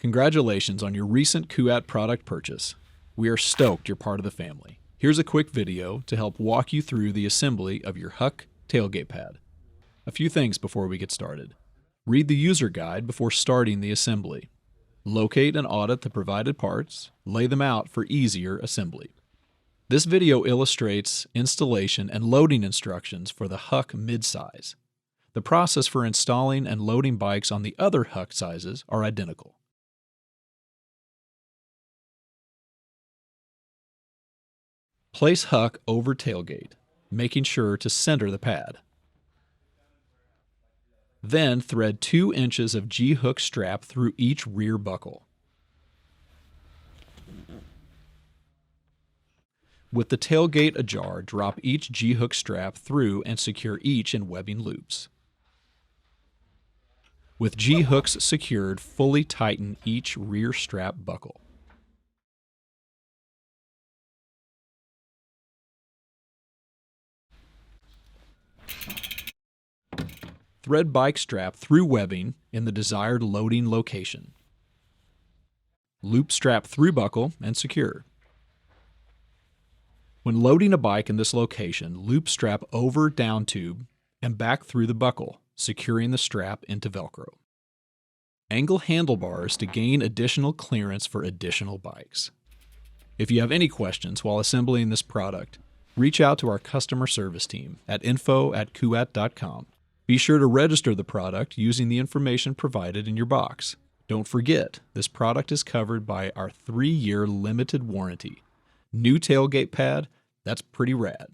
Congratulations on your recent Kuat product purchase. We are stoked you're part of the family. Here's a quick video to help walk you through the assembly of your HUK tailgate pad. A few things before we get started. Read the user guide before starting the assembly. Locate and audit the provided parts. Lay them out for easier assembly. This video illustrates installation and loading instructions for the HUK midsize. The process for installing and loading bikes on the other HUK sizes are identical. Place HUK over tailgate, making sure to center the pad. Then thread 2 inches of HUK strap through each rear buckle. With the tailgate ajar, drop each HUK strap through and secure each in webbing loops. With HUKs secured, fully tighten each rear strap buckle. Thread bike strap through webbing in the desired loading location. Loop strap through buckle and secure. When loading a bike in this location, loop strap over down tube and back through the buckle, securing the strap into Velcro. Angle handlebars to gain additional clearance for additional bikes. If you have any questions while assembling this product, reach out to our customer service team at info@kuat.com. Be sure to register the product using the information provided in your box. Don't forget, this product is covered by our 3-year limited warranty. New tailgate pad, that's pretty rad.